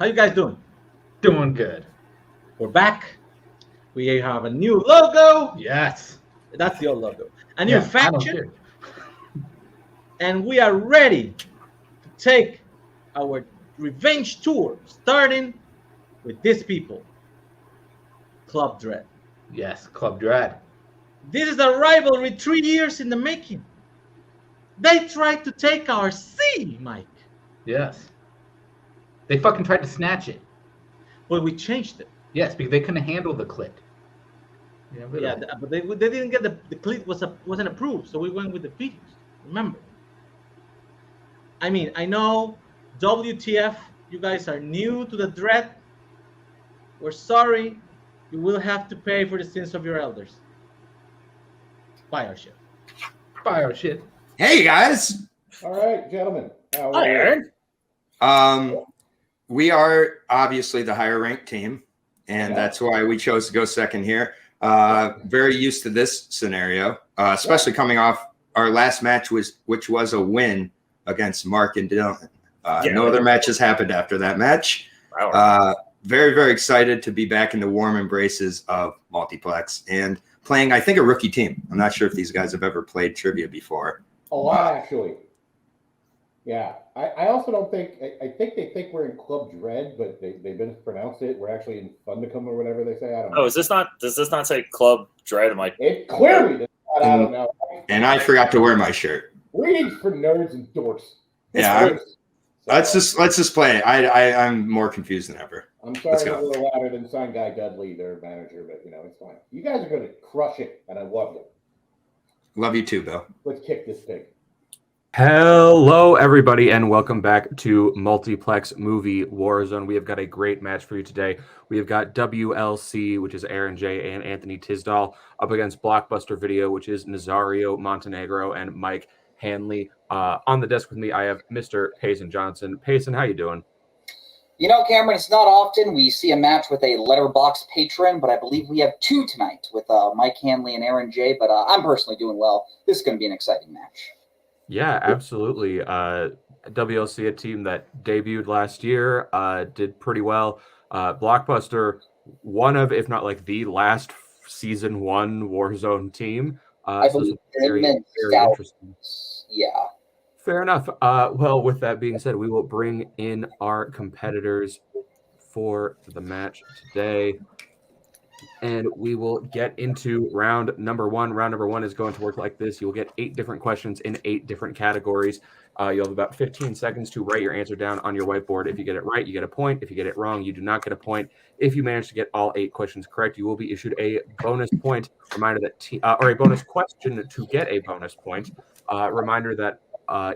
How you guys doing? Doing good. We're back. We have a new logo. Yes. That's the old logo. A new I don't faction. care. And we are ready to take our revenge tour, starting with these people. Club Dread. Yes, Club Dread. This is a rivalry 3 years in the making. They tried to take our C, Mike. Yes. They fucking tried to snatch it. But we changed it. Yes, because they couldn't handle the clit. Yeah, but they didn't get the clit wasn't approved, so we went with the features. Remember. I mean, I know WTF, you guys are new to the Dread. We're sorry. You will have to pay for the sins of your elders. Buy our shit. Buy our shit. Hey, guys. All right, gentlemen. Hi, Aaron. We are obviously the higher ranked team, and that's why we chose to go second here. Very used to this scenario, especially coming off our last match, which was a win against Mark and Dylan. No other matches happened after that match. Wow. Very, very excited to be back in the warm embraces of Multiplex and playing, I think, a rookie team. I'm not sure if these guys have ever played trivia before. A lot, actually. Yeah. I also don't think, I think they think we're in Club Dread, but they mispronounced it. We're actually in Fandom or whatever they say. I don't know. Oh, does this not say Club Dread? I'm like, It clearly does not. I don't know. And I forgot to wear my shirt. Greetings for nerds and dorks. Yeah, let's just play it. I'm more confused than ever. I'm sorry I'm a little louder than Sign Guy Dudley, their manager, but it's fine. You guys are going to crush it, and I love you. Love you too, Bill. Let's kick this thing. Hello, everybody, and welcome back to Multiplex Movie Warzone. We have got a great match for you today. We have got WLC, which is Aaron J. and Anthony Tisdall, up against Blockbuster Video, which is Nazario Montenegro and Mike Hanley. On the desk with me, I have Mr. Payson Johnson. Payson, how you doing? You know, Cameron, it's not often we see a match with a letterbox patron, but I believe we have two tonight with Mike Hanley and Aaron J. But I'm personally doing well. This is going to be an exciting match. Yeah, absolutely. WLC, a team that debuted last year, did pretty well. Blockbuster, one of, if not like the last season one Warzone team. I believe very interesting. Yeah. Fair enough. Well, with that being said, we will bring in our competitors for the match today. And we will get into round number one. Round number one is going to work like this. You'll get 8 different questions in 8 different categories. You'll have about 15 seconds to write your answer down on your whiteboard. If you get it right, you get a point. If you get it wrong, you do not get a point. If you manage to get all 8 questions correct, you will be issued a bonus point. Reminder that or a bonus question to get a bonus point. Reminder that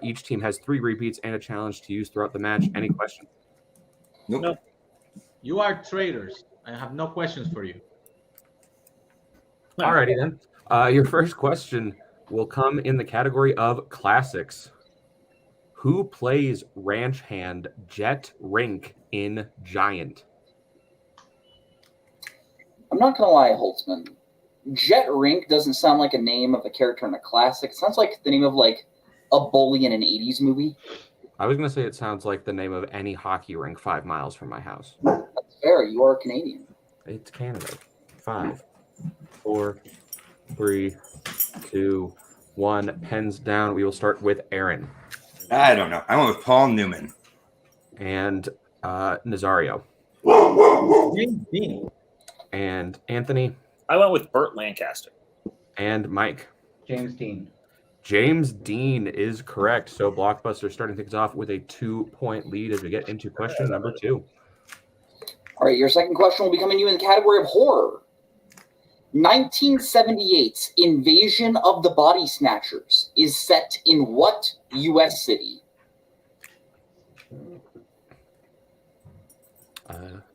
each team has 3 repeats and a challenge to use throughout the match. Any questions? Nope. No. You are traitors. I have no questions for you. Alrighty then. Your first question will come in the category of classics. Who plays ranch hand Jet Rink in Giant? I'm not going to lie, Holtzman. Jet Rink doesn't sound like a name of a character in a classic. It sounds like the name of like a bully in an 80s movie. I was going to say it sounds like the name of any hockey rink 5 miles from my house. That's fair. You are a Canadian. It's Canada. 5, 4, 3, 2, 1. Pens down. We will start with Aaron. I don't know. I went with Paul Newman. And Nazario. James Dean. And Anthony. I went with Burt Lancaster. And Mike. James Dean. James Dean is correct. So Blockbuster starting things off with a 2-point lead as we get into question number 2. All right, your second question will be coming to you in the category of horror. 1978's Invasion of the Body Snatchers is set in what U.S. city?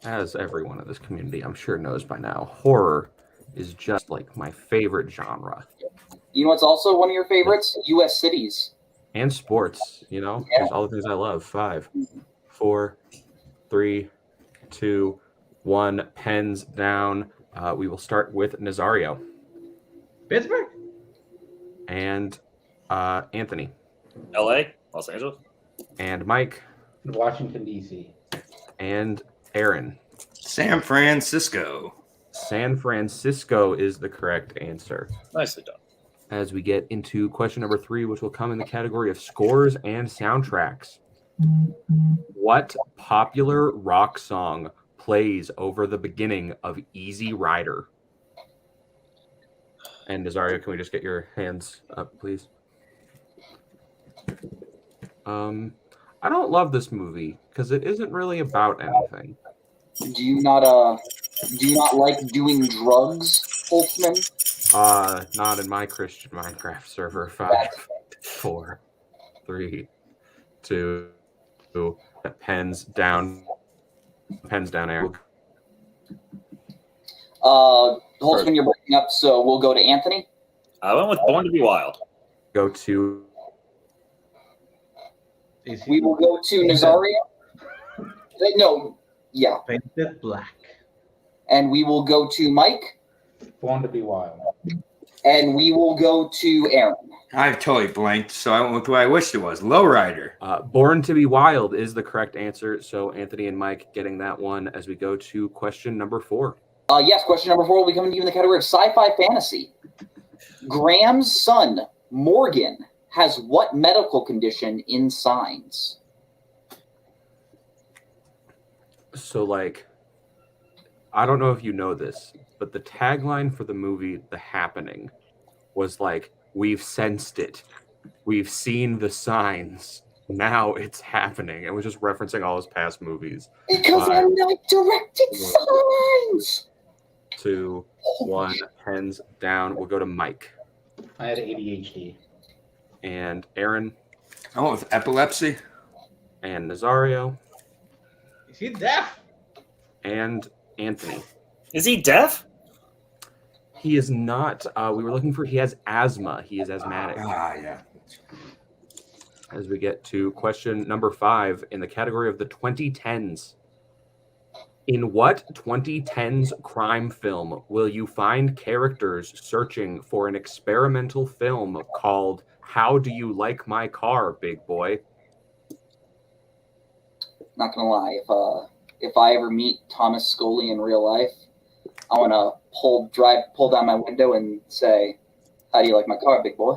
As everyone in this community, I'm sure knows by now, horror is just like my favorite genre. You know what's also one of your favorites? U.S. cities. And sports, There's all the things I love. 5, 4, 3, 2, 1. Pens down. We will start with Nazario. Pittsburgh. And Anthony. L.A., Los Angeles. And Mike. Washington, D.C. And Aaron. San Francisco. San Francisco is the correct answer. Nicely done. As we get into question number 3, which will come in the category of scores and soundtracks. What popular rock song plays over the beginning of Easy Rider? And Nazario, can we just get your hands up, please? I don't love this movie because it isn't really about anything. Do you not like doing drugs, Holtzman? Not in my Christian Minecraft server. 5, 4, 3, 2. Pens down, Aaron. Holtzman, you're breaking up, so we'll go to Anthony. I went with Born to Be Wild. Go to. We will go to Nazario. No, yeah. Painted Black. And we will go to Mike. Born to Be Wild. And we will go to Aaron. I've totally blanked, so I went with what I wished it was. Lowrider. Born to Be Wild is the correct answer. So Anthony and Mike getting that one as we go to question number 4. Yes, question number 4 will be coming to you in the category of sci-fi fantasy. Graham's son, Morgan, has what medical condition in signs? So, like, I don't know if you know this, but the tagline for the movie The Happening was like, we've sensed it. We've seen the signs. Now it's happening. It was just referencing all his past movies. Because I'm not directed signs. 2, 1, hands down. We'll go to Mike. I had ADHD. And Aaron. I went with epilepsy. And Nazario. Is he deaf? And Anthony. Is he deaf? He is not. We were looking for. He has asthma. He is asthmatic. Yeah. As we get to question number 5 in the category of the 2010s. In what 2010s crime film will you find characters searching for an experimental film called How Do You Like My Car, Big Boy? Not gonna lie, if I ever meet Thomas Scully in real life, I want to pull down my window and say, "How do you like my car, big boy?"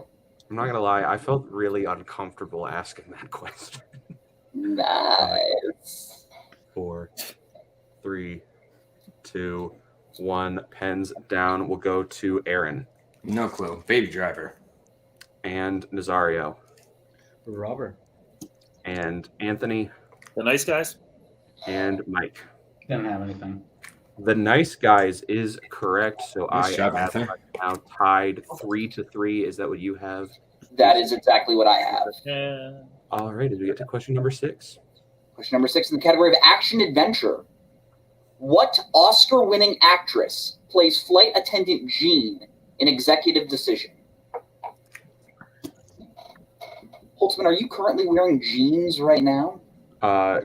I'm not gonna lie, I felt really uncomfortable asking that question. Nice. 4, 3, 2, 1. Pens down. We'll go to Aaron. No clue. Baby Driver. And Nazario. Robert. And Anthony. The Nice Guys? And Mike. Didn't have anything. The Nice Guys is correct. So Nice job, have Anthony. now tied 3-3. Is that what you have? That is exactly what I have. Yeah. All right. As we get to question number 6. Question number 6 in the category of action adventure. What Oscar-winning actress plays flight attendant Jean in Executive Decision? Holtzman, are you currently wearing jeans right now?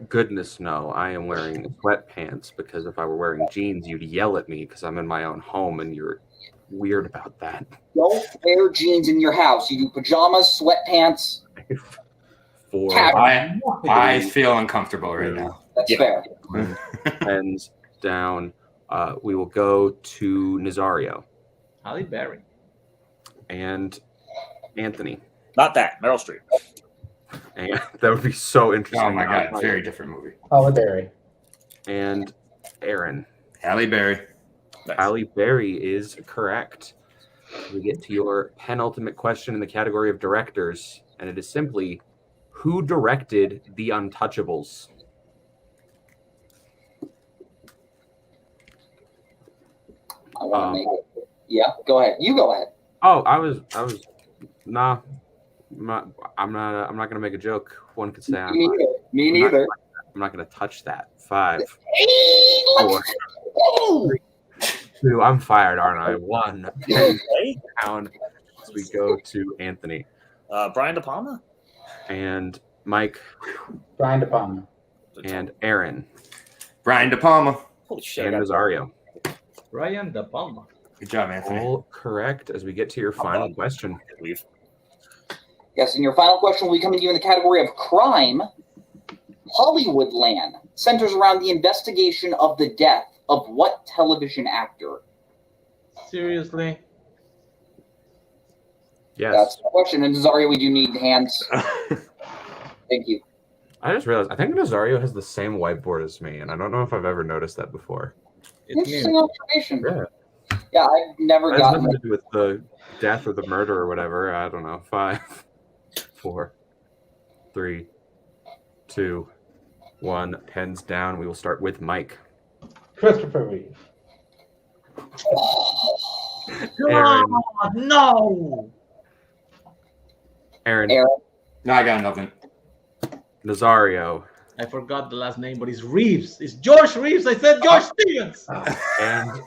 Goodness no. I am wearing sweatpants because if I were wearing jeans, you'd yell at me because I'm in my own home and you're weird about that. Don't wear jeans in your house. You do pajamas, sweatpants. 4. I feel uncomfortable right now. That's fair. Pens down. We will go to Nazario. Halle Berry. And Anthony. Not that. Meryl Streep. And that would be so interesting. Oh my god, very different movie. Halle Berry. And Aaron. Halle Berry. Nice. Halle Berry is correct. We get to your penultimate question in the category of directors, and it is simply, who directed The Untouchables? I want to make it. Yeah, go ahead. You go ahead. Oh, nah. I'm not gonna make a joke. One could say Me neither. I'm not gonna touch that. 5, Hey, let's 4, go. 2. I'm fired, aren't I? 1. Right? Down. As we go to Anthony Brian De Palma? and Mike Brian De Palma. and Aaron Brian De Palma. Holy shit. and Nazario. Brian De Palma. Good job, Anthony. All correct. As we get to your final question. Leave. Yes, and your final question will be coming to you in the category of crime. Hollywoodland centers around the investigation of the death of what television actor? Seriously? Yes. That's the question. And Zario, we do need hands. Thank you. I just realized I think Nazario has the same whiteboard as me, and I don't know if I've ever noticed that before. It's Interesting new. observation. Yeah. Yeah, I've never It has gotten nothing to do with the death or the murder or whatever. I don't know. 5, 4, 3, 2, 1. Pens down. We will start with Mike. Christopher Reeve. Aaron. Oh, no! Aaron. No, I got nothing. Nazario. I forgot the last name, but it's Reeves. It's George Reeves. I said George Stevens. And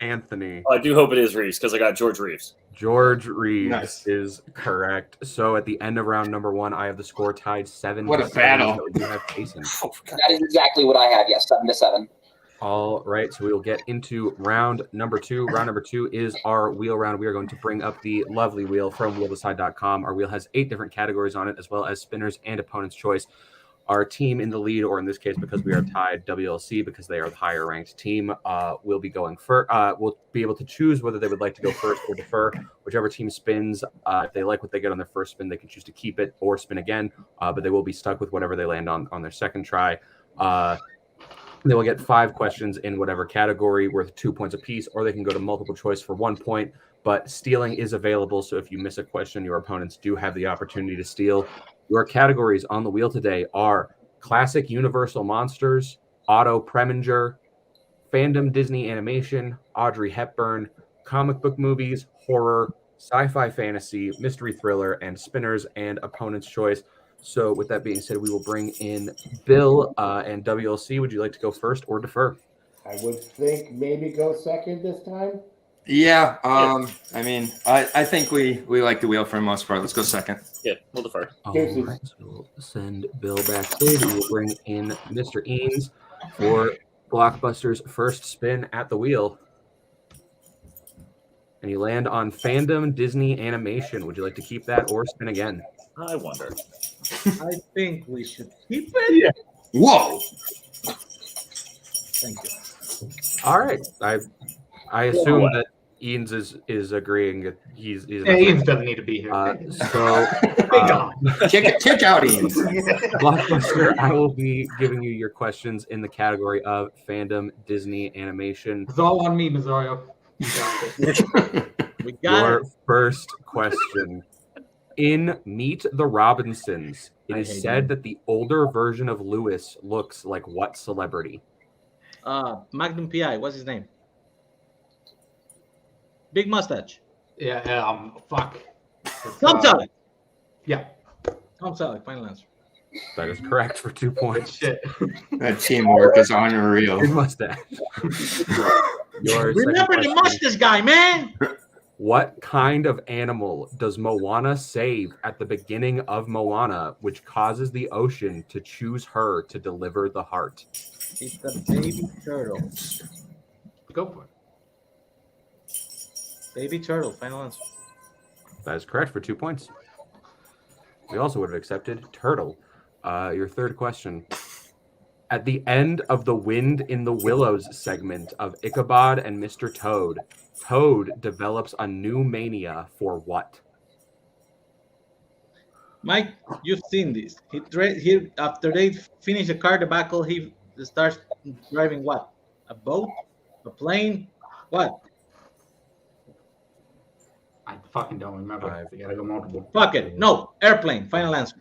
Anthony. I do hope it is Reeves because I got George Reeves. George Reeves Nice. is correct. So at the end of round number 1, I have the score tied 7. What a battle. So you have Jason. That is exactly what I have. Yes, 7-7. All right, so we will get into round number 2. Round number 2 is our wheel round. We are going to bring up the lovely wheel from wheeltheside.com. Our wheel has 8 different categories on it, as well as spinners and opponent's choice. Our team in the lead, or in this case, because we are tied, WLC, because they are the higher ranked team, will be going first. We'll be able to choose whether they would like to go first or defer. Whichever team spins, if they like what they get on their first spin, they can choose to keep it or spin again, but they will be stuck with whatever they land on their second try. They will get 5 questions in whatever category worth 2 points apiece, or they can go to multiple choice for 1 point. But stealing is available, so if you miss a question, your opponents do have the opportunity to steal. Your categories on the wheel today are Classic Universal Monsters, Otto Preminger, Fandom Disney Animation, Audrey Hepburn, Comic Book Movies, Horror, Sci-Fi Fantasy, Mystery Thriller, and Spinners and Opponent's Choice. So with that being said, we will bring in Bill and WLC. Would you like to go first or defer? I would think maybe go second this time. Yeah, I mean, I think we like the wheel for the most part. Let's go second. Yeah, we'll defer. All right, so we'll send Bill backstage. We will bring in Mr. Eanes for Blockbuster's first spin at the wheel. And you land on Fandom Disney Animation. Would you like to keep that or spin again? I wonder. I think we should keep it. Yeah. Whoa! Thank you. All right. I assume that Eanes is agreeing that he's Eanes doesn't need to be here. Kick out Eanes. Blockbuster, I will be giving you your questions in the category of Fandom Disney Animation. It's all on me, Nazario. We got Your it. first question. In Meet the Robinsons, it is said that the older version of Lewis looks like what celebrity? Magnum PI. What's his name? Big mustache. Yeah, fuck. Tom Selleck. Yeah. Tom Selleck. Final answer. That is correct for 2 points. Shit. That teamwork is unreal. Big mustache. Your second Remember the question. mustache guy, man. What kind of animal does Moana save at the beginning of Moana, which causes the ocean to choose her to deliver the heart? It's a baby turtle. Go for it. Baby turtle. Final answer. That is correct for 2 points. We also would have accepted turtle. Your third question. At the end of the Wind in the Willows segment of Ichabod and Mr. Toad, Toad develops a new mania for what? Mike, you've seen this. He after they finish the car debacle, he starts driving what? A boat? A plane? What? I fucking don't remember. You gotta go multiple. Fuck it. No. Airplane. Final answer.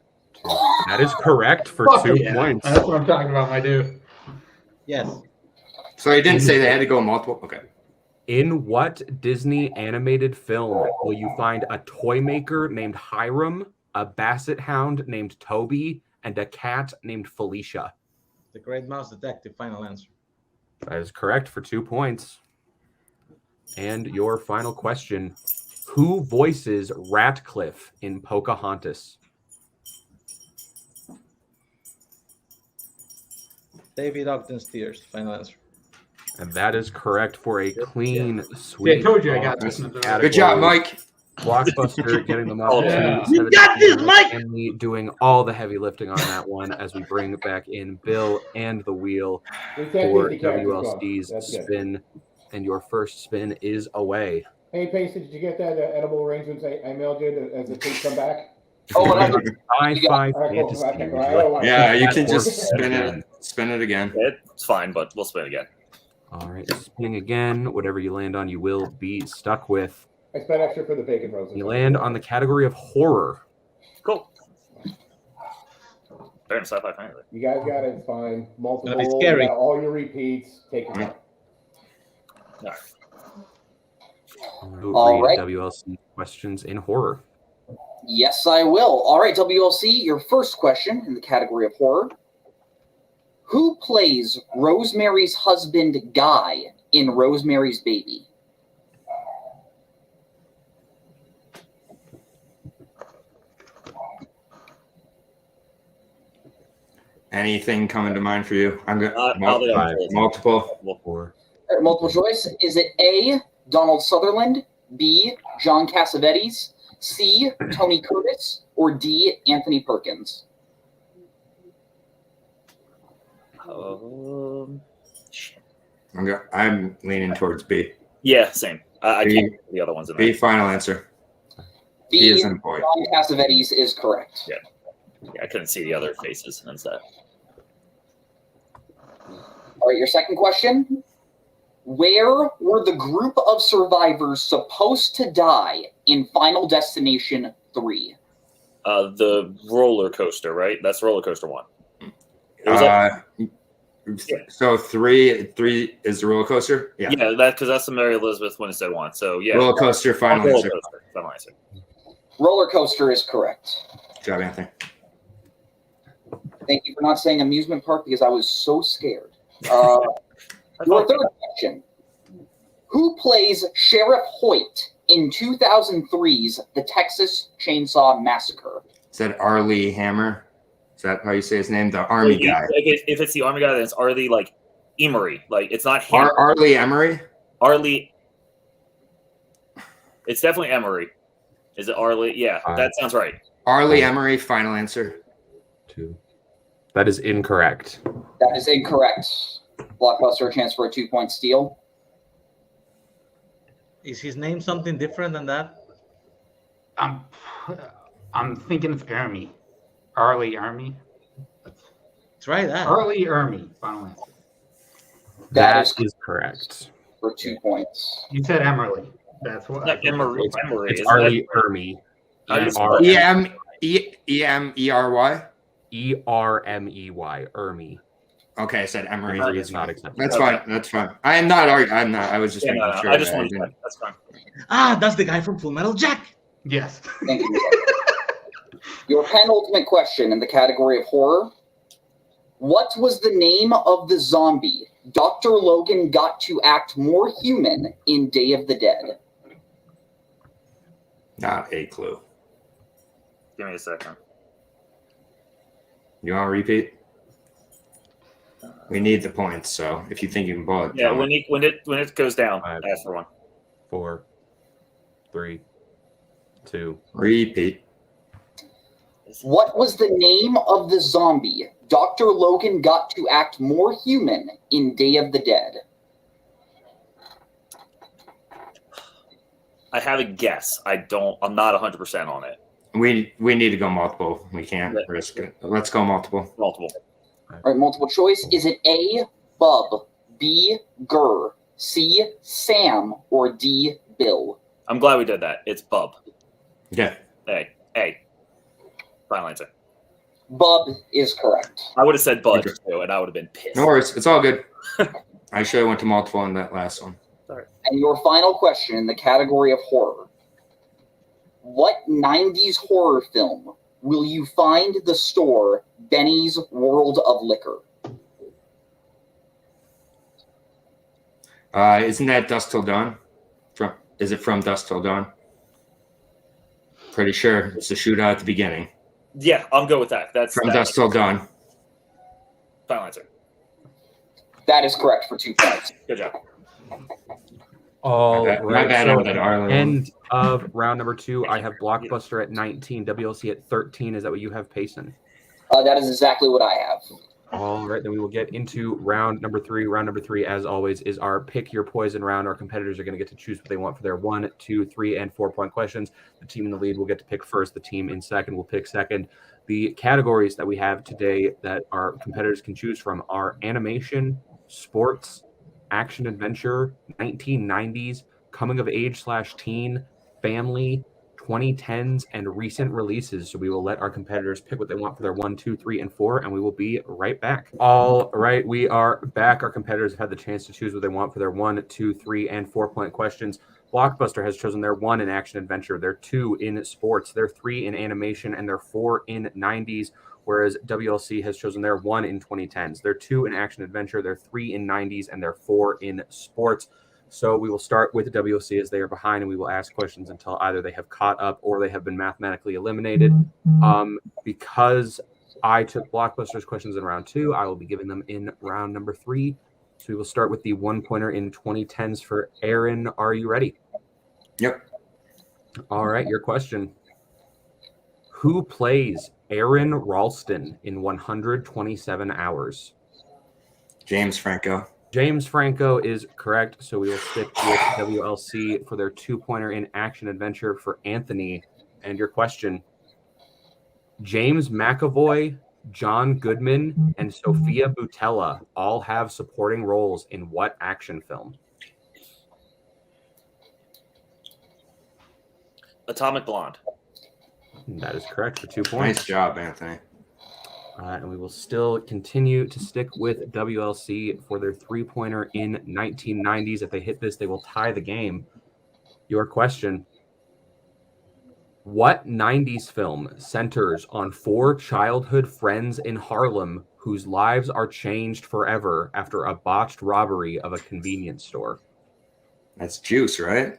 That is correct for Fuck 2 yeah. points. That's what I'm talking about, my dude. Yes. So he didn't say they had to go multiple? Okay. In what Disney animated film will you find a toy maker named Hiram, a basset hound named Toby, and a cat named Felicia? The Great Mouse Detective. Final answer. That is correct for 2 points. And your final question. Who voices Ratcliffe in Pocahontas? David Ogden Steers. Final answer. And that is correct for a clean sweep. Yeah, I told you I got off this. this Good job, Mike. Blockbuster getting them up to You got this, 17, Mike! and me doing all the heavy lifting on that one as we bring back in Bill and the wheel We can't for take the characters gone. WLC's That's good. spin, and your first spin is away. Hey, Pace, did you get that edible arrangements I mailed you as the things come back? Oh, what Sci-fi All right, cool. fantasy. Yeah, you can That just works. spin it again. It's fine, but we'll spin again. All right, spinning again. Whatever you land on, you will be stuck with. I spent extra for the bacon rolls. You land on the category of horror. Cool. Better than sci-fi fantasy. You guys got it. It's fine. Multiple. Gonna be scary. You got all your repeats. Take it out. All Read right. WLC questions in horror. Yes, I will. All right, WLC, your first question in the category of horror. Who plays Rosemary's husband, Guy, in Rosemary's Baby? Anything coming to mind for you? I'm good. Multiple. All right, multiple choice. Is it A, Donald Sutherland, B, John Cassavetes, C, Tony Curtis, or D, Anthony Perkins? I'm leaning towards B. Yeah, same. I B. can't put the other ones in there. B, final answer. B B, is in boy. John Cassavetes is correct. Yeah, I couldn't see the other faces instead. All right, your second question. Where were the group of survivors supposed to die in Final Destination 3? The roller coaster, right? That's roller coaster 1. So three is the roller coaster. Yeah, that because that's the Mary Elizabeth when it said 1. So yeah, roller coaster. Final roller answer. coaster. Final answer. Roller coaster is correct. Good job, Anthony. Thank you for not saying amusement park because I was so scared. Your third question. Who plays Sheriff Hoyt in 2003's The Texas Chainsaw Massacre? Is that Arlie Hammer? Is that how you say his name? The army guy. If it's the army guy, then it's Arlie like Emery. Like it's not Hammer. Arlie Emery? Arlie. It's definitely Emery. Is it Arlie? Yeah, that sounds right. Arlie Emery, final answer. 2. That is incorrect. That is incorrect. Blockbuster, a chance for a 2-point steal. Is his name something different than that? I'm thinking it's Army. Arlie Army. Try that. Arlie Army. Final answer. That is correct. For 2 points. You said Emerly. That's what. Emery. It's Arlie Ermy. E-M-E-R-Y? E-R-M-E-Y. Ermy. Okay, I said Emery. Emery is not acceptable. That's fine. That's fine. I am not arguing. I'm not. I was just making sure. I just wanted to check. That's fine. That's the guy from Full Metal Jack. Yes. Thank you. Your penultimate question in the category of horror. What was the name of the zombie Dr. Logan got to act more human in Day of the Dead? Not a clue. Give me a second. You want to repeat? We need the points, so if you think you can pull it. Yeah, when it goes down, 5, ask for one. 4, 3, 2. Repeat. What was the name of the zombie Dr. Logan got to act more human in Day of the Dead? I have a guess. I'm not 100% on it. We need to go multiple. We can't risk it. Let's go multiple. Multiple. All right, multiple choice. Is it A, Bub, B, Gurr, C, Sam, or D, Bill? I'm glad we did that. It's Bub. Yeah. A. Final answer. Bub is correct. I would have said Bud too, and I would have been pissed. No worries. It's all good. I should have went to multiple on that last one. Sorry. And your final question in the category of horror. What 90s horror film will you find the store Benny's World of Liquor? Isn't that Dusk Till Dawn? Is it from Dusk Till Dawn? Pretty sure it's the shootout at the beginning. Yeah, I'll go with that. That's From Dusk Till Dawn. Final answer. That is correct for 2 points. Good job. All My right. bad So on that, Arlen. end of round number 2, I have Blockbuster at 19, WLC at 13. Is that what you have, Payson? That is exactly what I have. All right, then we will get into round number 3. Round number 3, as always, is our pick your poison round. Our competitors are going to get to choose what they want for their 1, 2, 3, and 4-point questions. The team in the lead will get to pick first. The team in second will pick second. The categories that we have today that our competitors can choose from are animation, sports, action adventure, 1990s, coming of age / teen, family, 2010s, and recent releases. So we will let our competitors pick what they want for their 1, 2, 3, and 4, and we will be right back. All right, we are back. Our competitors have had the chance to choose what they want for their 1, 2, 3, and 4-point questions. Blockbuster has chosen their 1 in action adventure, their 2 in sports, their 3 in animation, and their 4 in 90s, whereas WLC has chosen their 1 in 2010s, their 2 in action adventure, their 3 in 90s, and their 4 in sports. So we will start with WLC as they are behind, and we will ask questions until either they have caught up or they have been mathematically eliminated. Because I took Blockbuster's questions in round 2, I will be giving them in round number 3. So we will start with the 1-pointer in 2010s for Aaron. Are you ready? Yep. All right, your question. Who plays Aaron Ralston in 127 Hours? James Franco. James Franco is correct, so we will stick with WLC for their 2-pointer in action adventure for Anthony. And your question, James McAvoy, John Goodman, and Sophia Boutella all have supporting roles in what action film? Atomic Blonde. That is correct for 2 points. Nice job, Anthony. And we will still continue to stick with WLC for their 3-pointer in 1990s. If they hit this, they will tie the game. Your question. What 90s film centers on 4 childhood friends in Harlem whose lives are changed forever after a botched robbery of a convenience store? That's Juice, right?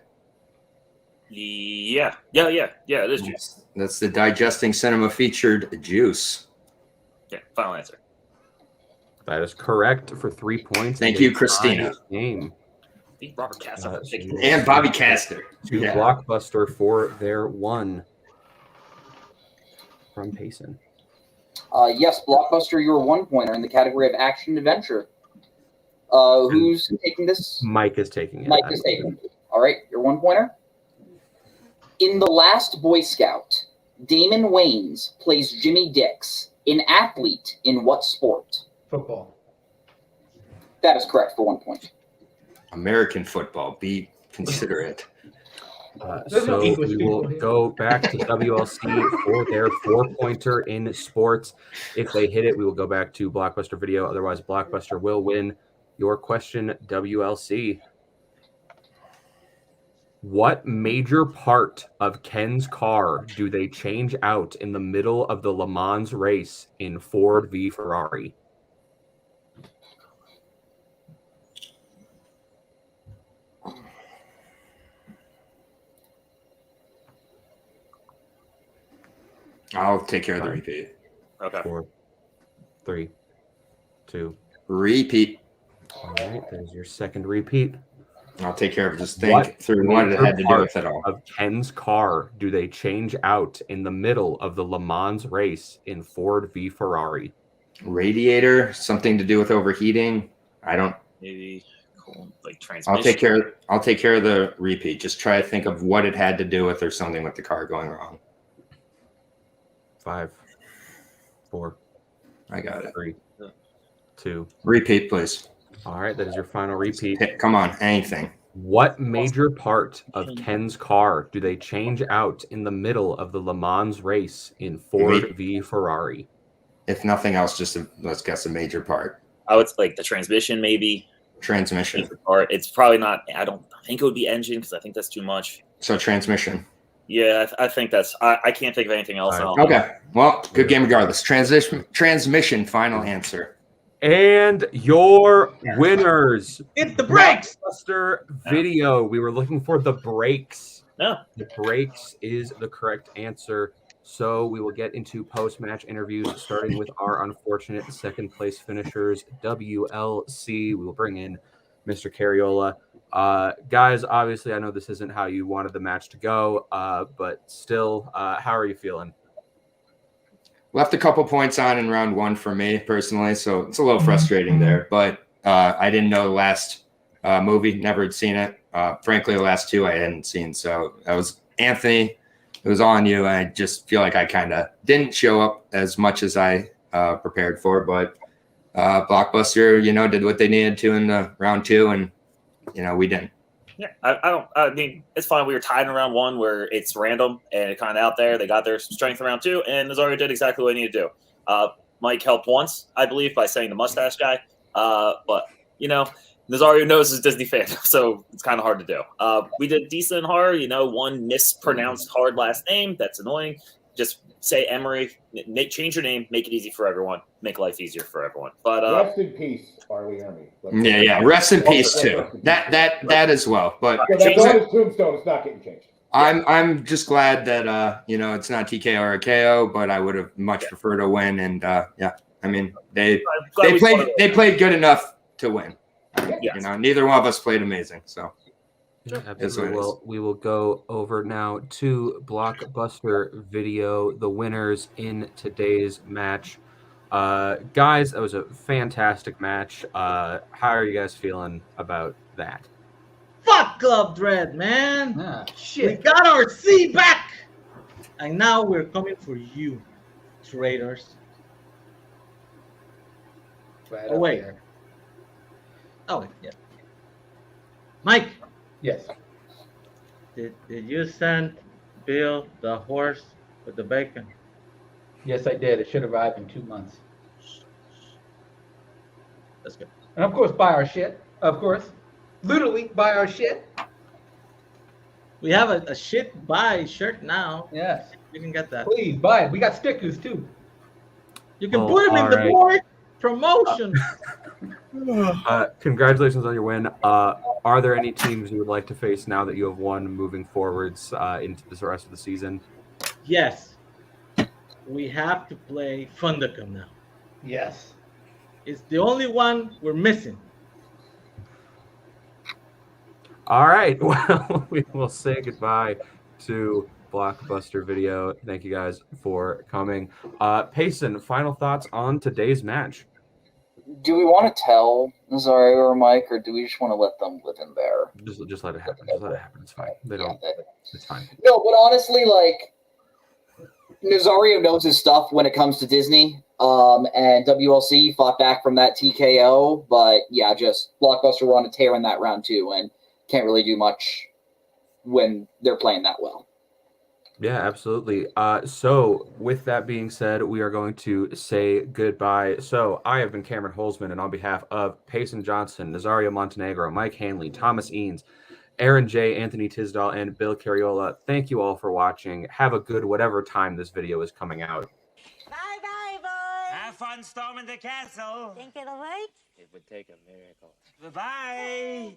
Yeah, it is Juice. That's the Digesting Cinema featured Juice. Yeah, final answer. That is correct for 3 points. Thank you, Christina. Game. Robert Castle. And Bobby Castor. To Blockbuster for their 1 from Payson. Yes, Blockbuster, you're a 1-pointer in the category of action adventure. Who's taking this? Mike is taking it. Mike is taking it. All right, your 1-pointer. In The Last Boy Scout, Damon Wayans plays Jimmy Dix, an athlete in what sport? Football. That is correct for 1 point. American football. Be considerate. So we will go back to WLC for their 4-pointer in sports. If they hit it, we will go back to Blockbuster Video. Otherwise, Blockbuster will win. Your question, WLC. What major part of Ken's car do they change out in the middle of the Le Mans race in Ford v Ferrari? I'll take care of the repeat. Okay. 4, 3, 2. Repeat. All right, there's your second repeat. I'll take care of it. Just think through what it had to do with it all. Of Ken's car do they change out in the middle of the Le Mans race in Ford v Ferrari? Radiator, something to do with overheating. I don't. Maybe like transmission. I'll take care of the repeat. Just try to think of what it had to do with or something with the car going wrong. 5, 4. I got it. 3, 2. Repeat, please. All right, that is your final repeat. Come on, anything. What major part of Ken's car do they change out in the middle of the Le Mans race in Ford v Ferrari? If nothing else, just let's guess a major part. I would like the transmission, maybe. Transmission. Or it's probably not. I don't think it would be engine because I think that's too much. So transmission. Yeah, I think that's. I can't think of anything else. Right. Okay. Well, good game regardless. Transmission. Final answer. And your winners. It's the brakes. Blockbuster Video. We were looking for the brakes. No. The brakes is the correct answer. So we will get into post-match interviews, starting with our unfortunate second-place finishers, WLC. We will bring in Mr. Carriola. Guys, obviously, I know this isn't how you wanted the match to go, but still, how are you feeling? Left a couple points on in round 1 for me personally, so it's a little frustrating there. But I didn't know the last movie, never had seen it. Frankly, the last 2 I hadn't seen. So that was Anthony. It was on you. I just feel like I kind of didn't show up as much as I prepared for. But Blockbuster, did what they needed to in the round 2, and we didn't. Yeah, I mean, it's fine. We were tied in round 1 where it's random and it kind of out there. They got their strength in round 2, and Nazario did exactly what he needed to do. Mike helped once, I believe, by saying the mustache guy. But, Nazario knows his Disney fan, so it's kind of hard to do. We did decent in horror, one mispronounced hard last name. That's annoying. Just say Emery, change your name, make it easy for everyone, make life easier for everyone. But rest in peace, Farley Army. Yeah. Rest in peace too. That as well. But that's on his tombstone. It's not getting changed. I'm just glad that it's not TKO or a KO, but I would have much preferred a win. And I mean they played good enough to win. Yes. Neither one of us played amazing. So. Well, we will go over now to Blockbuster Video, the winners in today's match. Guys, that was a fantastic match. How are you guys feeling about that? Fuck Club Dread, man. Shit. We got our C back. And now we're coming for you, traitors. Right Oh, wait. there. Oh, yeah. Mike. Yes. Did you send Bill the horse with the bacon? Yes, I did. It should arrive in 2 months. That's good. And of course, buy our shit. Of course. Literally, buy our shit. We have a shit buy shirt now. Yes. You can get that. Please buy it. We got stickers too. You can put them in the board promotion. Congratulations on your win. Are there any teams you would like to face now that you have won moving forwards into the rest of the season? Yes. We have to play Fandom now. Yes. It's the only one we're missing. All right. Well, we will say goodbye to Blockbuster Video. Thank you guys for coming. Payson, final thoughts on today's match? Do we want to tell Nazario or Mike, or do we just want to let them live in there? Just let it happen. Just let it happen. It's fine. They don't. It's fine. No, but honestly, Nazario knows his stuff when it comes to Disney. And WLC fought back from that TKO, but yeah, just Blockbuster were on a tear in that round 2, and can't really do much when they're playing that well. Yeah, absolutely. So with that being said, we are going to say goodbye. So I have been Cameron Holzman, and on behalf of Payson Johnson, Nazario Montenegro, Mike Hanley, Thomas Eanes, Aaron J., Anthony Tisdall, and Bill Carriola, thank you all for watching. Have a good whatever time this video is coming out. Bye-bye, boys. Have fun storming the castle. Think it'll work? It would take a miracle. Bye-bye.